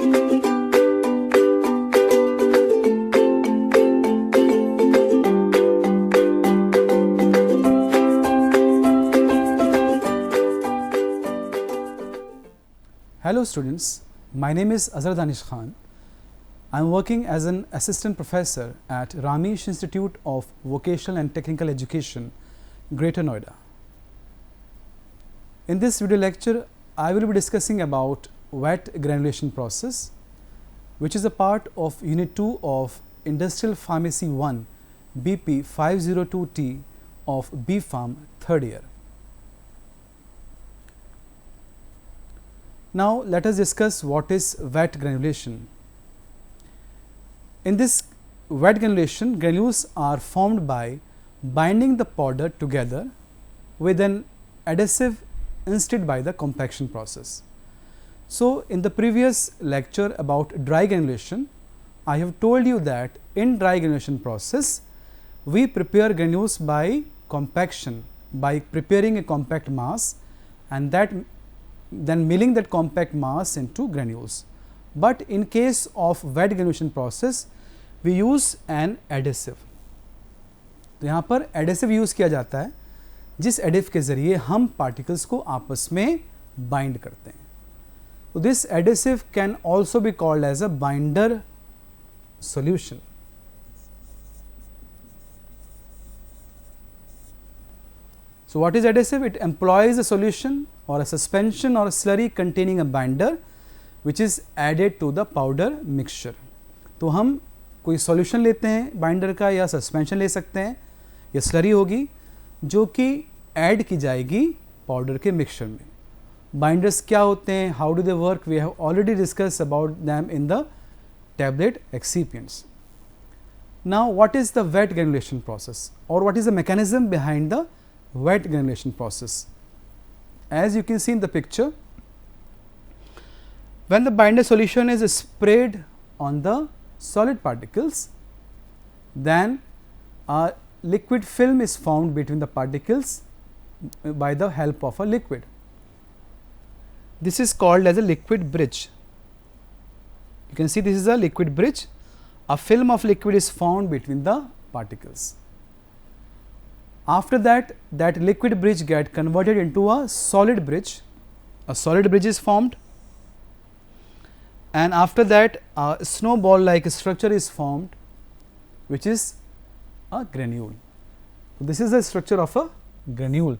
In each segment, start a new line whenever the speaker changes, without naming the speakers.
Hello students, my name is Azhar Danish Khan. I am working as an assistant professor at Ramesh Institute of Vocational and Technical Education, Greater Noida. In this video lecture, I will be discussing about wet granulation process, which is a part of Unit 2 of Industrial Pharmacy 1 BP 502T of B.Pharm 3rd year. Now, let us discuss what is wet granulation. In this wet granulation, granules are formed by binding the powder together with an adhesive instead by the compaction process. So, in the previous lecture about dry granulation, I have told you that in dry granulation process, we prepare granules by compaction, by preparing a compact mass and then milling that compact mass into granules. But in case of wet granulation process, we use an adhesive. तो यहाँ पर adhesive use किया जाता है, जिस adhesive के ज़रिए हम particles को आपस में bind करते हैं. So this adhesive can also be called as a binder solution. So what is adhesive? It employs a solution or a suspension or a slurry containing a binder which is added to the powder mixture. तो हम कोई solution लेते हैं binder का या suspension ले सकते हैं या slurry होगी जो कि add की जाएगी powder के mixture में. Binders क्या होते हैं? How do they work? We have already discussed about them in the tablet excipients. Now what is the wet granulation process or what is the mechanism behind the wet granulation process? As you can see in the picture, when the binder solution is sprayed on the solid particles, then a liquid film is formed between the particles by the help of a liquid. This is called as a liquid bridge. You can see this is a liquid bridge. A film of liquid is formed between the particles. After that, that liquid bridge get converted into a solid bridge. A solid bridge is formed, and after that a snowball like structure is formed, which is a granule. So this is the structure of a granule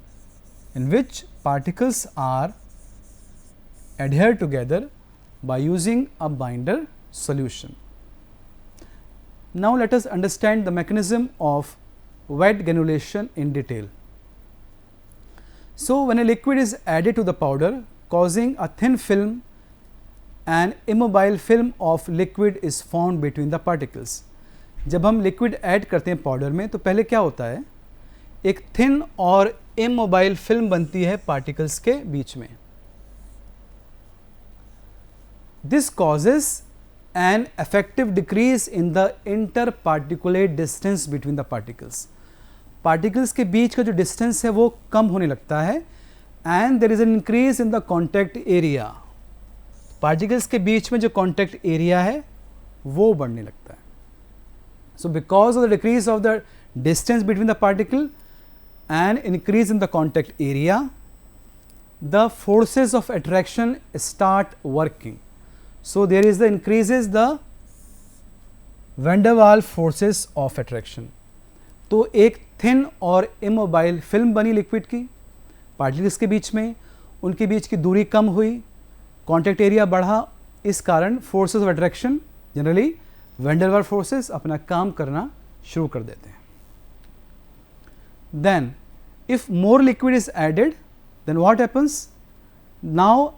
in which particles are adhered together by using a binder solution. Now let us understand the mechanism of wet granulation in detail. So when a liquid is added to the powder causing a thin film, an immobile film of liquid is formed between the particles. जब हम liquid add करते हैं powder में तो पहले क्या होता है, एक thin और immobile film बनती है particles के बीच में. This causes an effective decrease in the interparticulate distance between the particles. Particles के बीच का जो distance है वो कम होने लगता है and there is an increase in the contact area. Particles के बीच में जो contact area है वो बढ़ने लगता है. So because of the decrease of the distance between the particle and increase in the contact area, the forces of attraction start working. So there is the increases the van der Waals forces of attraction. तो एक thin और immobile film बनी liquid की, particles के बीच में, उनके बीच की दूरी कम हुई, कॉन्टैक्ट एरिया बढ़ा, इस कारण forces of attraction generally van der Waals forces अपना काम करना शुरू कर देते हैं. Then if more liquid is added, then what happens? Now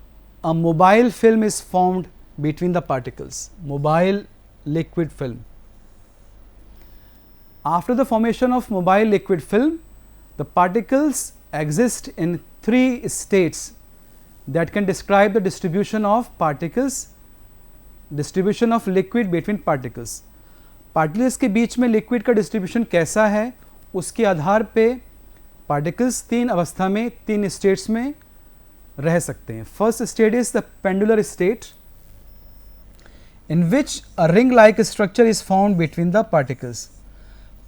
a mobile film is formed between the particles, mobile liquid film. After the formation of mobile liquid film, the particles exist in three states that can describe the distribution of particles, distribution of liquid between particles. Particles के बीच में liquid का distribution कैसा है, उसके आधार पे particles तीन अवस्था में, तीन states में रह सकते हैं. First state is the pendular state. in which a ring like structure is found between the particles.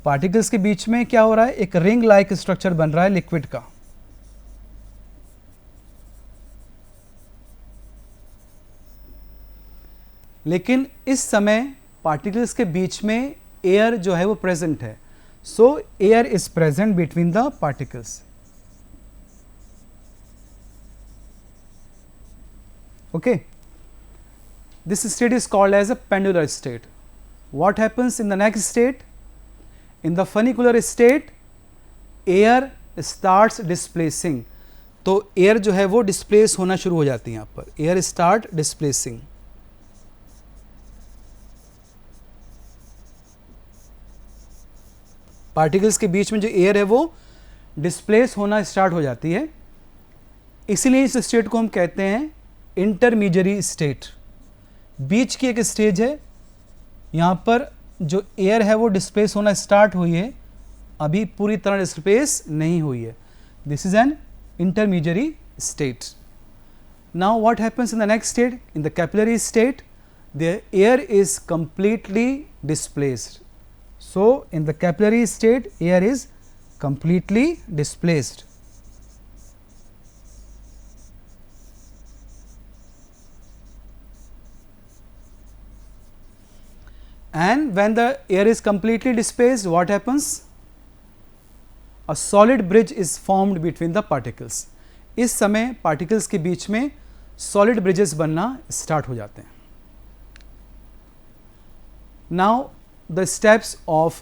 Particles के बीच में क्या हो रहा है, एक रिंग लाइक स्ट्रक्चर बन रहा है लिक्विड का. लेकिन इस समय पार्टिकल्स के बीच में एयर जो है वो प्रेजेंट है. सो air is present between the particles. Okay, this state is called as a pendular state. What happens in the next state? In the funicular state, air starts displacing. तो air जो है वो displace होना शुरू हो जाती है. यहाँ पर air start displacing. पार्टिकल्स के बीच में जो एयर है वो डिस्प्लेस होना स्टार्ट हो जाती है. इसीलिए इस स्टेट को हम कहते हैं इंटरमीडिएट स्टेट. बीच की एक स्टेज है, यहाँ पर जो एयर है वो डिस्प्लेस होना स्टार्ट हुई है, अभी पूरी तरह डिस्प्लेस नहीं हुई है. This is an intermediate state. Now what happens in the next state? In the capillary state the air is completely displaced. So in the capillary state air is completely displaced. And when the air is completely displaced, what happens? A solid bridge is formed between the particles. इस समय particles के बीच में solid bridges बनना start हो जाते हैं. Now the steps of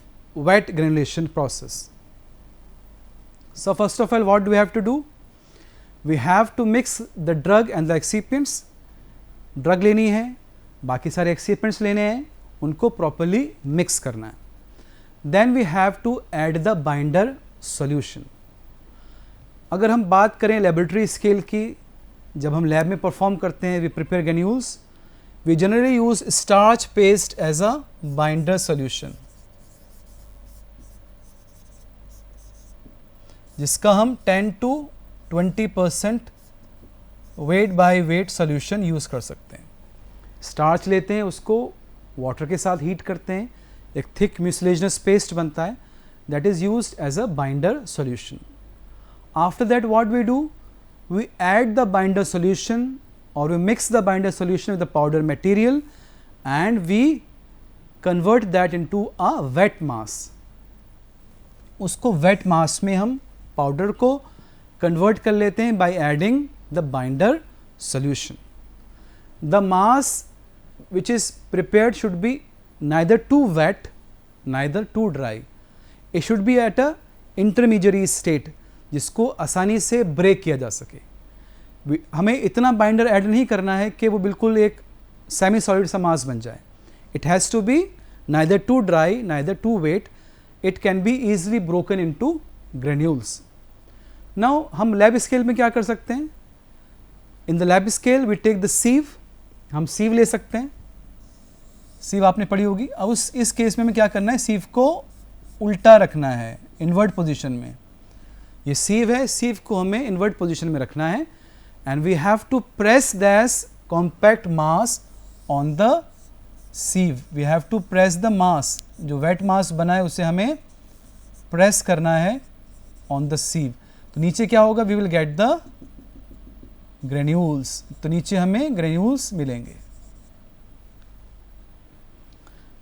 wet granulation process. So first of all, what do we have to do? We have to mix the drug and the excipients. Drug लेनी है, बाकी सारे excipients लेने हैं, उनको properly mix करना है. Then we have to add the binder solution. अगर हम बात करें laboratory scale की, जब हम lab में perform करते हैं, we prepare granules. We generally use starch paste as a binder solution, जिसका हम 10 to 20% weight by weight solution use कर सकते हैं. स्टार्च लेते हैं, उसको वाटर के साथ हीट करते हैं, एक थिक म्यूसिलेजिनस पेस्ट बनता है, that is used as a binder solution. After that what we do? We add the binder solution or we mix the binder solution with the powder material and we convert that into a wet mass. उसको wet mass में हम powder को convert कर लेते हैं by adding the binder solution. The mass which is prepared should be neither too wet neither too dry. It should be at a intermediate state जिसको आसानी से ब्रेक किया जा सके. हमें इतना बाइंडर ऐड नहीं करना है कि वो बिल्कुल एक सेमी सॉलिड सा मास बन जाए. It has to be neither too dry neither too wet. It can be easily broken into granules. Now हम लैब स्केल में क्या कर सकते हैं? In the lab scale we take the sieve. हम सीव ले सकते हैं. सीव आपने पढ़ी होगी. अब इस केस में हमें क्या करना है? सीव को उल्टा रखना है, इन्वर्ट पोजीशन में. ये सीव है, सीव को हमें इन्वर्ट पोजीशन में रखना है. And we have to press this compact mass on the sieve. We have to press the mass. जो wet mass बना है उसे हमें press करना है on the sieve. तो नीचे क्या होगा? We will get the granules. तो नीचे हमें granules मिलेंगे.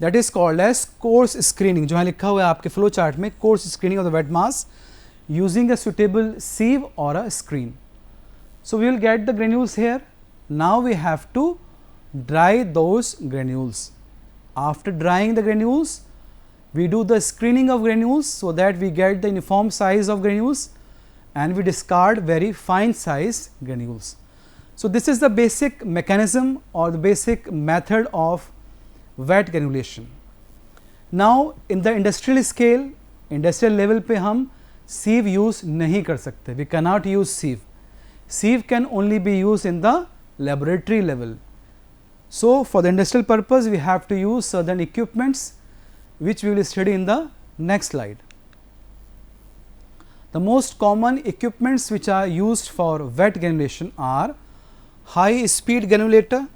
That is called as coarse screening. जो यहाँ लिखा हुआ है आपके फ्लो चार्ट में, coarse screening of the wet mass using a suitable sieve or a screen. So we will get the granules here. Now we have to dry those granules. After drying the granules, we do the screening of granules so that we get the uniform size of granules and we discard very fine sized granules. So this is the basic mechanism or the basic method of wet granulation. Now in the industrial scale, industrial level पे हम sieve use नहीं कर सकते. We cannot use sieve. Sieve can only be used in the laboratory level. So for the industrial purpose we have to use certain equipments which we will study in the next slide. The most common equipments which are used for wet granulation are high speed granulator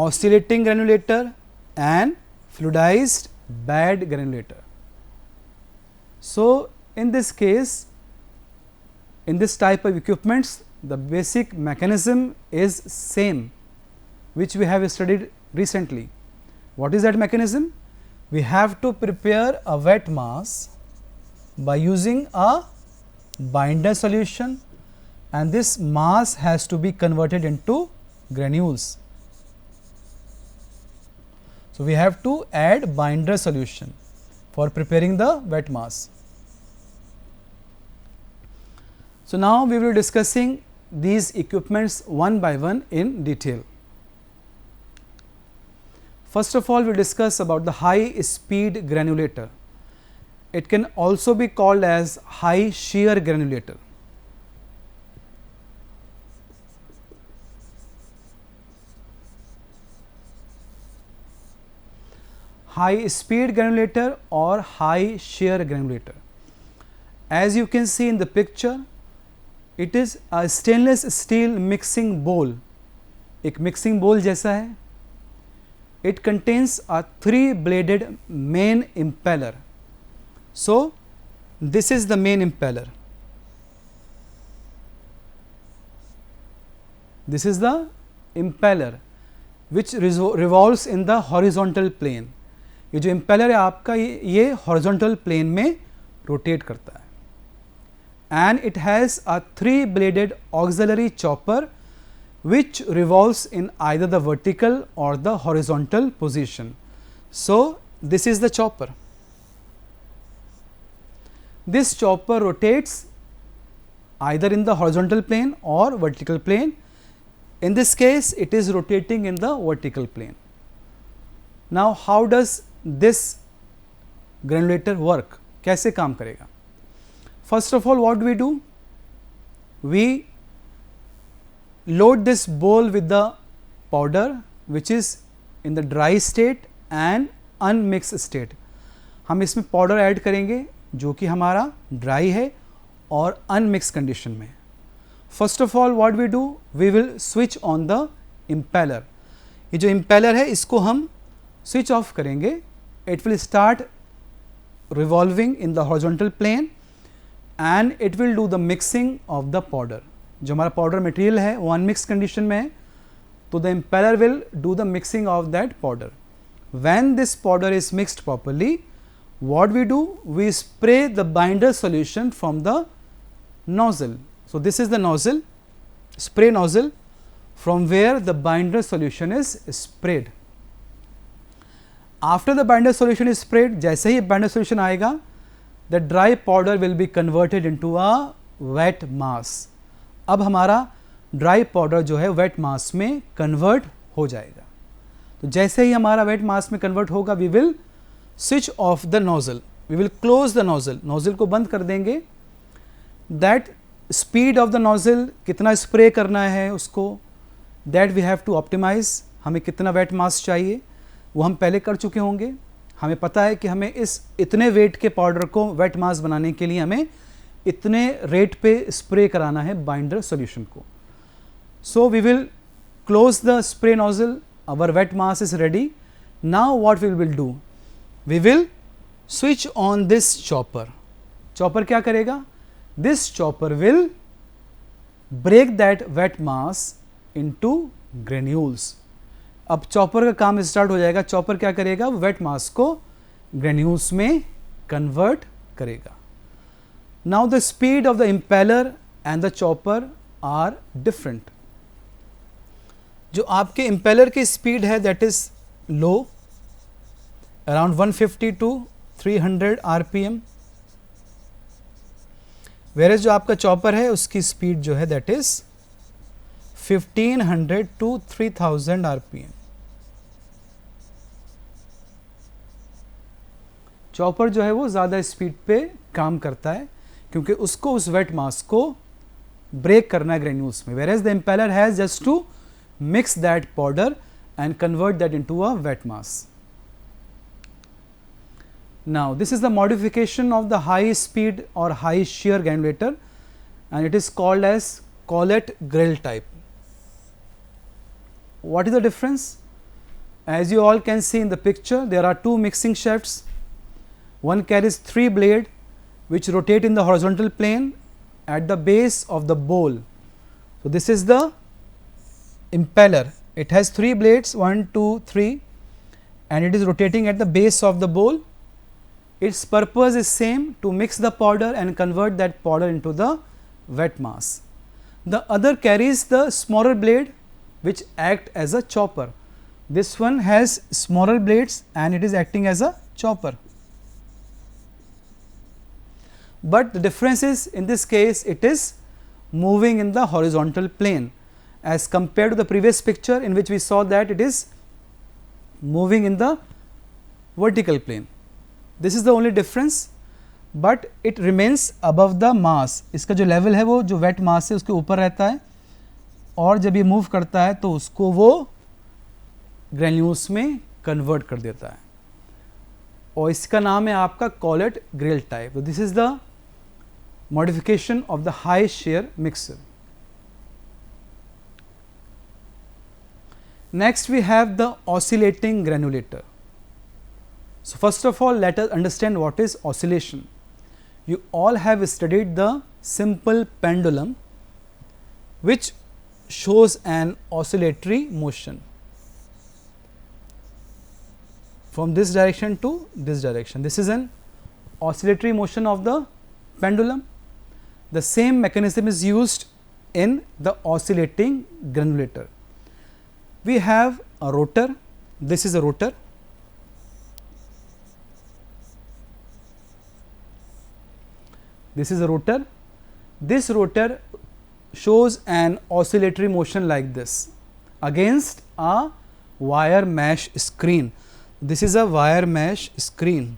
oscillating granulator and fluidized bed granulator. So, in this case, in this type of equipments, the basic mechanism is same which we have studied recently. What is that mechanism? We have to prepare a wet mass by using a binder solution, and this mass has to be converted into granules. So, we have to add binder solution for preparing the wet mass. So, now we will be discussing these equipments one by one in detail. First of all, we will discuss about the high speed granulator. It can also be called as high shear granulator. High speed granulator or high shear granulator. As you can see in the picture, it is a stainless steel mixing bowl. एक mixing bowl जैसा है. It contains a 3-bladed main impeller. So, this is the main impeller. This is the impeller which revolves in the horizontal plane. ये जो impeller है आपका ये horizontal plane में rotate करता है. And it has a 3-bladed auxiliary chopper which revolves in either the vertical or the horizontal position. So, this is the chopper. This chopper rotates either in the horizontal plane or vertical plane. In this case, it is rotating in the vertical plane. Now, how does this granulator work? कैसे काम करेगा? First of all, what do we do? We load this bowl with the powder which is in the dry state and unmixed state. हम इसमें powder add करेंगे जो कि हमारा dry है और अनमिक्स कंडीशन में. First of all what we do, we will switch on the impeller. ये जो इम्पेलर है इसको हम स्विच ऑफ करेंगे. It will start revolving in the horizontal plane and it will do the mixing of the powder. जो हमारा powder material है वो अनमिक्स कंडीशन में है, तो the impeller will do the mixing of that powder. When this powder is mixed properly, what we do, we spray the binder solution from the nozzle. So, this is the nozzle, spray nozzle from where the binder solution is sprayed. After the binder solution is sprayed, जैसे ही binder solution आएगा, the dry powder will be converted into a wet mass. अब हमारा dry powder जो है wet mass में convert हो जाएगा. तो जैसे ही हमारा wet mass में convert होगा, we will switch off the nozzle, we will close the nozzle. nozzle को बंद कर देंगे. that speed of the nozzle, कितना स्प्रे करना है उसको, that we have to optimize. हमें कितना वेट मास चाहिए वो हम पहले कर चुके होंगे. हमें पता है कि हमें इस इतने वेट के पाउडर को वेट मास बनाने के लिए हमें इतने रेट पे स्प्रे कराना है बाइंडर सॉल्यूशन को. So we will close the spray nozzle. Our wet mass is ready. Now what we will do, we will switch on this chopper. chopper क्या करेगा? this chopper will break that wet mass into granules. अब chopper का काम start हो जाएगा. chopper क्या करेगा? wet mass को granules में convert करेगा. now the speed of the impeller and the chopper are different. जो आपके impeller की speed है that is low, around 150 to 300 RPM, whereas जो आपका चॉपर है उसकी स्पीड जो है that is 1500 to 3000 RPM. Chopper जो है वो ज़्यादा स्पीड पे काम करता है क्योंकि उसको उस वेट मास को ब्रेक करना है ग्रेन्यूल्स में, whereas the impeller has just to mix that powder and convert that into a wet mass. Now, this is the modification of the high speed or high shear granulator and it is called as collet grill type. What is the difference? As you all can see in the picture, there are two mixing shafts. One carries 3 blades which rotate in the horizontal plane at the base of the bowl. So, this is the impeller. It has 3 blades, 1, 2, 3, and it is rotating at the base of the bowl. Its purpose is same, to mix the powder and convert that powder into the wet mass. The other carries the smaller blade which act as a chopper. This one has smaller blades and it is acting as a chopper. But the difference is, in this case it is moving in the horizontal plane as compared to the previous picture in which we saw that it is moving in the vertical plane. This is the only difference, but it remains above the mass. इसका जो level है वो जो wet mass है उसके ऊपर रहता है, और जब ये move करता है तो उसको वो granules में convert कर देता है, और इसका नाम है आपका Collet Grill type. So this is the modification of the high shear mixer. Next we have the oscillating granulator. So first of all, let us understand what is oscillation. You all have studied the simple pendulum which shows an oscillatory motion from this direction to this direction. This is an oscillatory motion of the pendulum. The same mechanism is used in the oscillating granulator. We have a rotor. This is a rotor. This is a rotor. This rotor shows an oscillatory motion like this against a wire mesh screen. This is a wire mesh screen.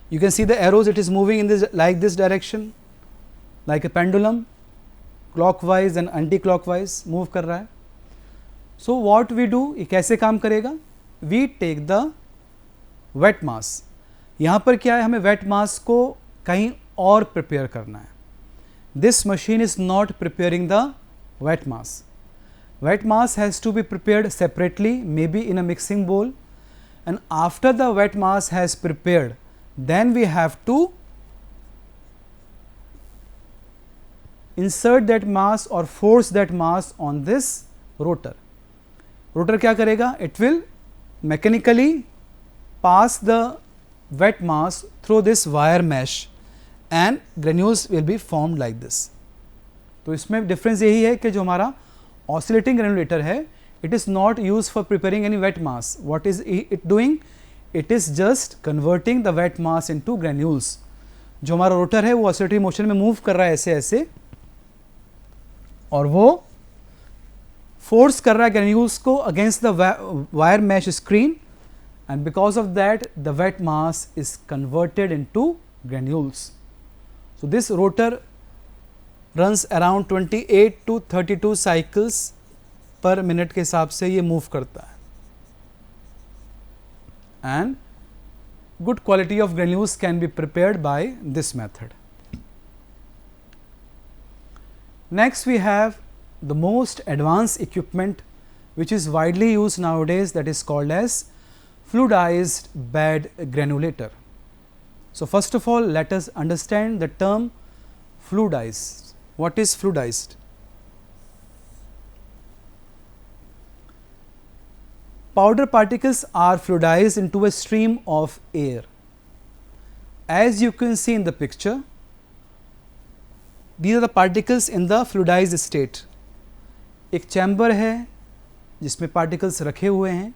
You can see the arrows, it is moving in this like this direction, like a pendulum, clockwise and anti-clockwise move कर रहा है. So what we do, ये कैसे काम करेगा? We take the wet mass. यहाँ पर क्या है, हमें wet mass को कहीं और prepare करना है. This machine is not preparing the wet mass. Wet mass has to be prepared separately, maybe in a mixing bowl, and after the wet mass has prepared, then we have to insert that mass or force that mass on this rotor. Rotor क्या करेगा? It will mechanically pass the wet mass through this wire mesh and granules will be formed like this. तो इसमें difference यही है कि जो हमारा oscillating granulator है, it is not used for preparing any wet mass. What is it doing? It is just converting the wet mass into granules. जो हमारा रोटर है वो oscillatory motion में मूव कर रहा है ऐसे ऐसे, और वो फोर्स कर रहा है granules को against the wire mesh screen, and because of that the wet mass is converted into granules. So this rotor runs around 28 to 32 cycles per minute के हिसाब से ये मूव करता है, and good quality of granules can be prepared by this method. Next we have the most advanced equipment which is widely used nowadays, that is called as fluidized bed granulator. So first of all, let us understand the term fluidized. What is fluidized? Powder particles are fluidized into a stream of air. As you can see in the picture, these are the particles in the fluidized state. एक chamber है जिसमें particles रखे हुए हैं.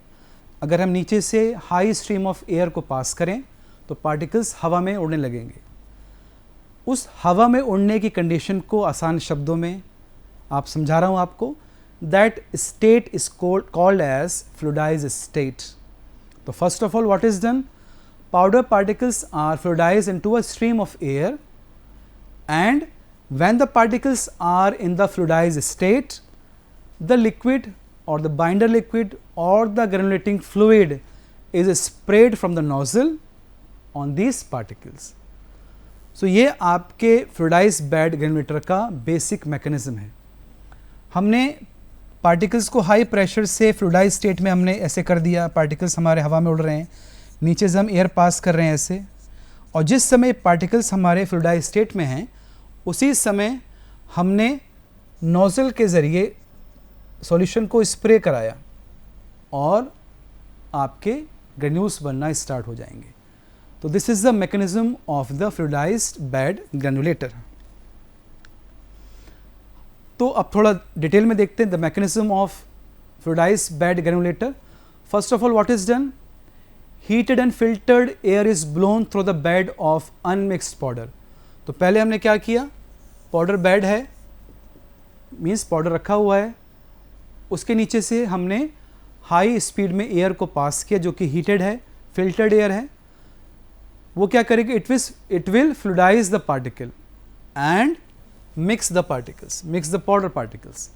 अगर हम नीचे से हाई स्ट्रीम ऑफ एयर को पास करें तो पार्टिकल्स हवा में उड़ने लगेंगे. उस हवा में उड़ने की कंडीशन को आसान शब्दों में आप समझा रहा हूँ आपको. That state is called as fluidized state. So first of all, what is done? Powder particles are fluidized into a stream of air, and when the particles are in the fluidized state, the liquid or the binder liquid or the granulating fluid is sprayed from the nozzle on these particles. सो ये आपके fluidised bed granulator का basic mechanism है। हमने particles को high pressure से fluidised state में हमने ऐसे कर दिया, पार्टिकल्स हमारे हवा में उड़ रहे हैं, नीचे से हम एयर पास कर रहे हैं ऐसे, और जिस समय पार्टिकल्स हमारे फ्लूइडाइज्ड स्टेट में हैं उसी समय हमने नोज़ल के ज़रिए सॉल्यूशन को स्प्रे कराया और आपके ग्रेन्यूल्स बनना स्टार्ट हो जाएंगे। तो this is the mechanism of the fluidised bed granulator. तो अब थोड़ा डिटेल में देखते हैं the mechanism of fluidised bed granulator. First of all what is done, heated and filtered air is blown through the bed of unmixed powder. तो पहले हमने क्या किया, पाउडर बेड है, मीन्स पाउडर रखा हुआ है, उसके नीचे से हमने हाई स्पीड में एयर को पास किया जो कि हीटेड है, फिल्टर्ड एयर है। वो क्या करेगी, it will fluidise the particle and mix the particles, mix the powder particles.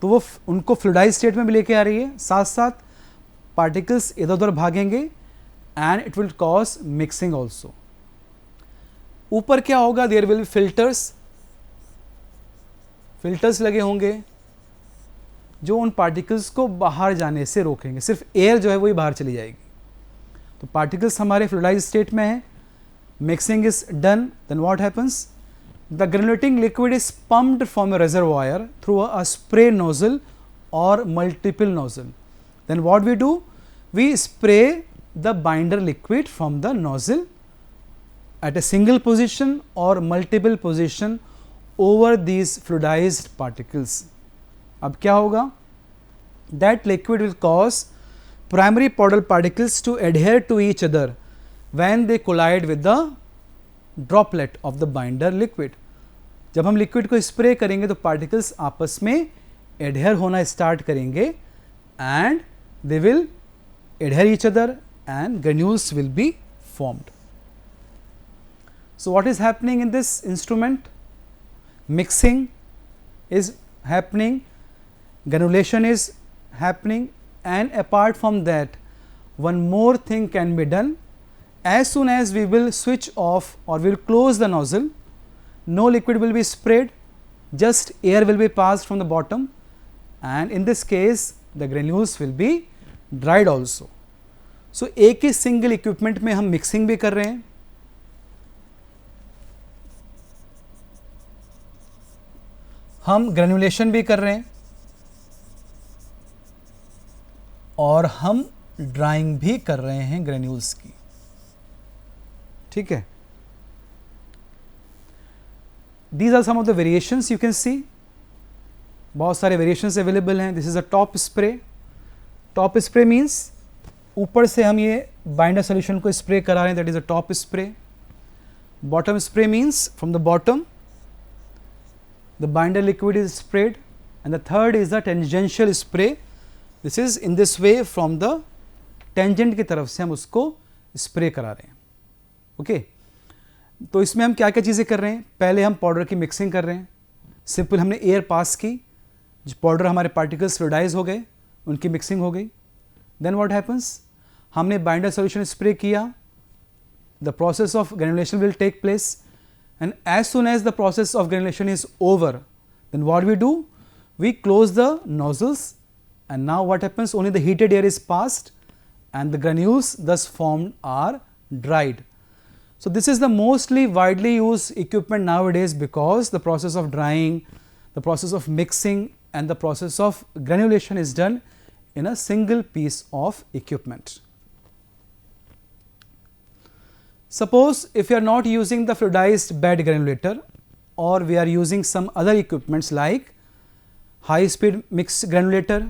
तो वो उनको फ्लूइडाइज स्टेट में भी लेके आ रही है, साथ साथ पार्टिकल्स इधर उधर भागेंगे and it will cause mixing also. ऊपर क्या होगा, there will be filters, filters लगे होंगे जो उन पार्टिकल्स को बाहर जाने से रोकेंगे, सिर्फ एयर जो है वही बाहर चली जाएगी। तो पार्टिकल्स हमारे फ्लूइडाइज स्टेट में है, mixing is done, then what happens, the granulating liquid is pumped from a reservoir through a spray nozzle or multiple nozzle. Then what we do, we spray the binder liquid from the nozzle at a single position or multiple position over these fluidized particles. अब क्या होगा, that liquid will cause primary powder particles to adhere to each other when they collide with the droplet of the binder liquid. जब हम liquid को spray करेंगे तो particles आपस में एडहेयर होना स्टार्ट करेंगे and they will adhere each other and granules will be formed. So what is happening in this instrument, mixing is happening, granulation is happening, and apart from that one more thing can be done. As soon as we will switch off or we will close the nozzle, no liquid will be sprayed, just air will be passed from the bottom, and in this case the granules will be dried also. So एक ही single equipment में हम mixing भी कर रहे हैं, हम granulation भी कर रहे हैं और हम ड्राइंग भी कर रहे हैं ग्रेन्यूल्स की, ठीक है। These are some of the variations you can see, बहुत सारे वेरिएशंस अवेलेबल हैं। This is a top spray. Top spray means ऊपर से हम ये बाइंडर सोल्यूशन को स्प्रे करा रहे हैं, that is a top spray. Bottom spray means from the bottom the binder liquid is spread, and the third is the tangential spray. This is in this way from the tangent की तरफ से हम उसको spray करा रहे हैं, okay. तो इसमें हम क्या क्या चीज़ें कर रहे हैं, पहले हम पाउडर की मिक्सिंग कर रहे हैं, सिंपल हमने एयर पास की, जो पाउडर हमारे पार्टिकल्स फ्लूइडाइज हो गए, उनकी मिक्सिंग हो गई। देन व्हाट हैपन्स, हमने बाइंडर सॉल्यूशन स्प्रे किया, the process of granulation will take place, and as soon as the process of granulation is over, then what we do, we close the nozzles, and now what happens, only the heated air is passed and the granules thus formed are dried. So this is the mostly widely used equipment nowadays because the process of drying, the process of mixing and the process of granulation is done in a single piece of equipment. Suppose if you are not using the fluidized bed granulator or we are using some other equipments like high speed mix granulator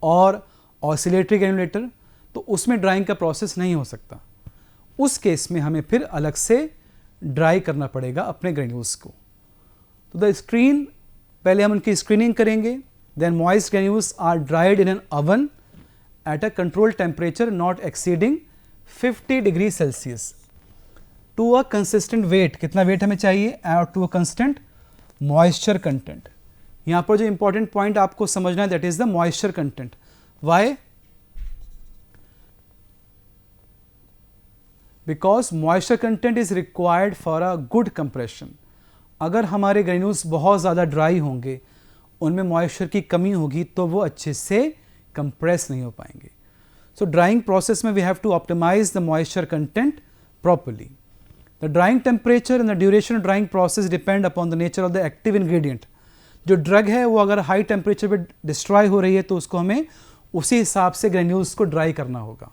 और oscillatory granulator, तो उसमें drawing का process नहीं हो सकता। उस case में हमें फिर अलग से ड्राई करना पड़ेगा अपने ग्रेन्यूल्स को। तो द स्क्रीन, पहले हम उनकी स्क्रीनिंग करेंगे, then moist granules are dried in an oven at a control temperature not exceeding 50 degree Celsius to a consistent weight. कितना वेट हमें चाहिए, और to a constant moisture content. यहाँ पर जो इंपॉर्टेंट पॉइंट आपको समझना है, that is the moisture content. Why? Because moisture content is required for a good compression. अगर हमारे ग्रेन्यूल्स बहुत ज़्यादा ड्राई होंगे, उनमें मॉइस्चर की कमी होगी, तो वो अच्छे से कंप्रेस नहीं हो पाएंगे. सो ड्राइंग प्रोसेस में we have to optimise the moisture content properly. The drying temperature and the duration of drying process depend upon the nature of the active ingredient. जो ड्रग है वो अगर हाई टेम्परेचर पे destroy हो रही है तो उसको हमें उसी हिसाब से ग्रेन्यूल्स को ड्राई करना होगा.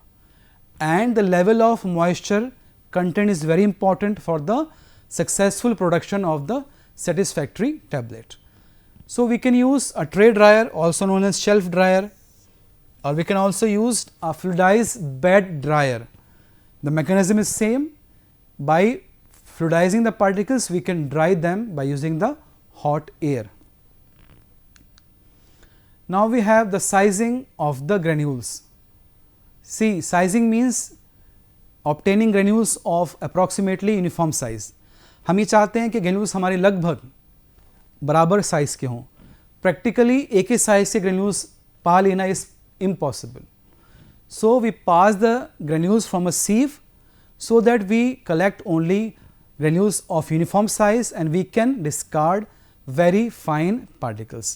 And the level of moisture content is very important for the successful production of the satisfactory tablet. So we can use a tray dryer, also known as shelf dryer, or we can also use a fluidized bed dryer. The mechanism is same. By fluidizing the particles, we can dry them by using the hot air. Now we have the sizing of the granules. See, sizing means obtaining granules of approximately uniform size. हम ये चाहते हैं कि granules हमारे लगभग बराबर size के हों. प्रैक्टिकली एक ही साइज के ग्रेन्यूल्स पा लेना is impossible. So we pass the granules from a sieve so that we collect only granules of uniform size and we can discard very fine particles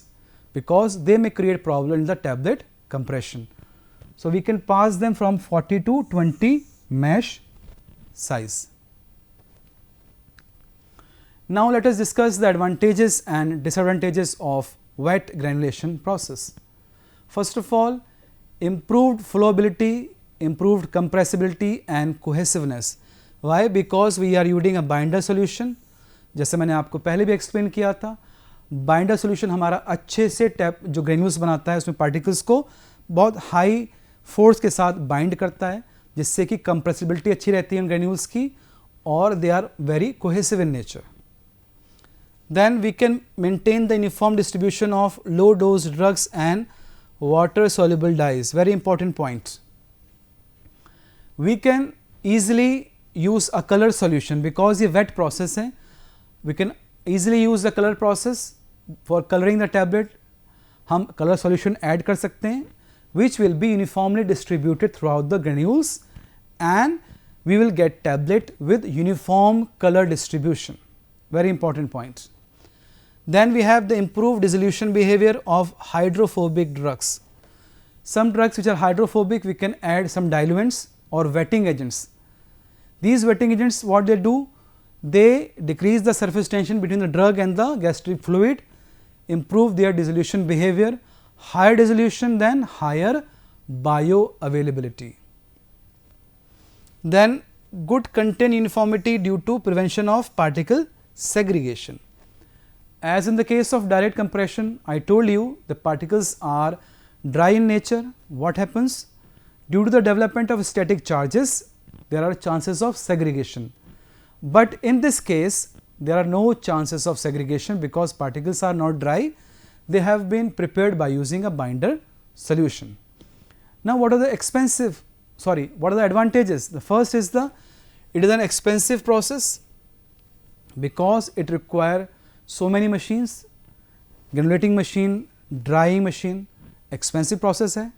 because they may create problem in the tablet compression. So we can pass them from 40 to 20 mesh size. Now let us discuss the advantages and disadvantages of wet granulation process. First of all, improved flowability, improved compressibility and cohesiveness. Why? Because we are using a binder solution. जैसे मैंने आपको पहले भी explain किया था, binder solution हमारा अच्छे से टैप जो ग्रेन्यूल्स बनाता है उसमें पार्टिकल्स को बहुत हाई फोर्स के साथ बाइंड करता है, जिससे कि कंप्रेसिबिलिटी अच्छी रहती है उन ग्रेन्यूल्स की और they are very cohesive in nature. Then we can maintain the uniform distribution of low dose drugs and water soluble dyes. Very important point. We can easily use a color solution because ये wet process है. We can easily use the color process for coloring the tablet. हम color solution add कर सकते हैं which will be uniformly distributed throughout the granules and we will get tablet with uniform color distribution. Very important point. Then we have the improved dissolution behavior of hydrophobic drugs. Some drugs which are hydrophobic, we can add some diluents or wetting agents. These wetting agents, what they do? They decrease the surface tension between the drug and the gastric fluid, improve their dissolution behavior. Higher dissolution, then higher bioavailability. Then good content uniformity due to prevention of particle segregation. As in the case of direct compression, I told you the particles are dry in nature. What happens? Due to the development of static charges, there are chances of segregation. But in this case, there are no chances of segregation because particles are not dry. They have been prepared by using a binder solution. Now, what are the advantages? The first is it is an expensive process because it requires so many machines, granulating machine, drying machine, expensive process है,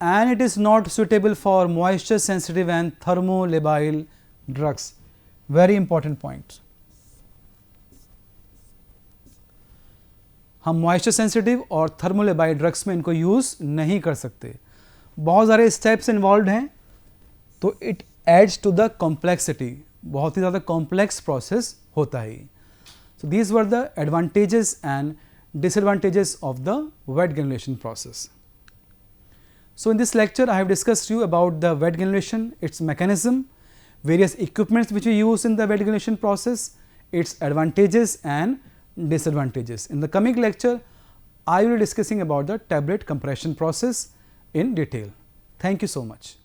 and it is not suitable for moisture sensitive and thermolabile drugs. Very important point. हम moisture sensitive और thermolabile drugs में इनको use नहीं कर सकते. बहुत सारे स्टेप्स इन्वॉल्व हैं, तो it adds to the complexity. बहुत ही ज़्यादा कॉम्प्लेक्स प्रोसेस होता है. So these were the advantages and disadvantages of the wet granulation process. So, in this lecture I have discussed you about the wet granulation, its mechanism, various equipments which we use in the wet granulation process, its advantages and disadvantages. In the coming lecture I will be discussing about the tablet compression process in detail. Thank you so much.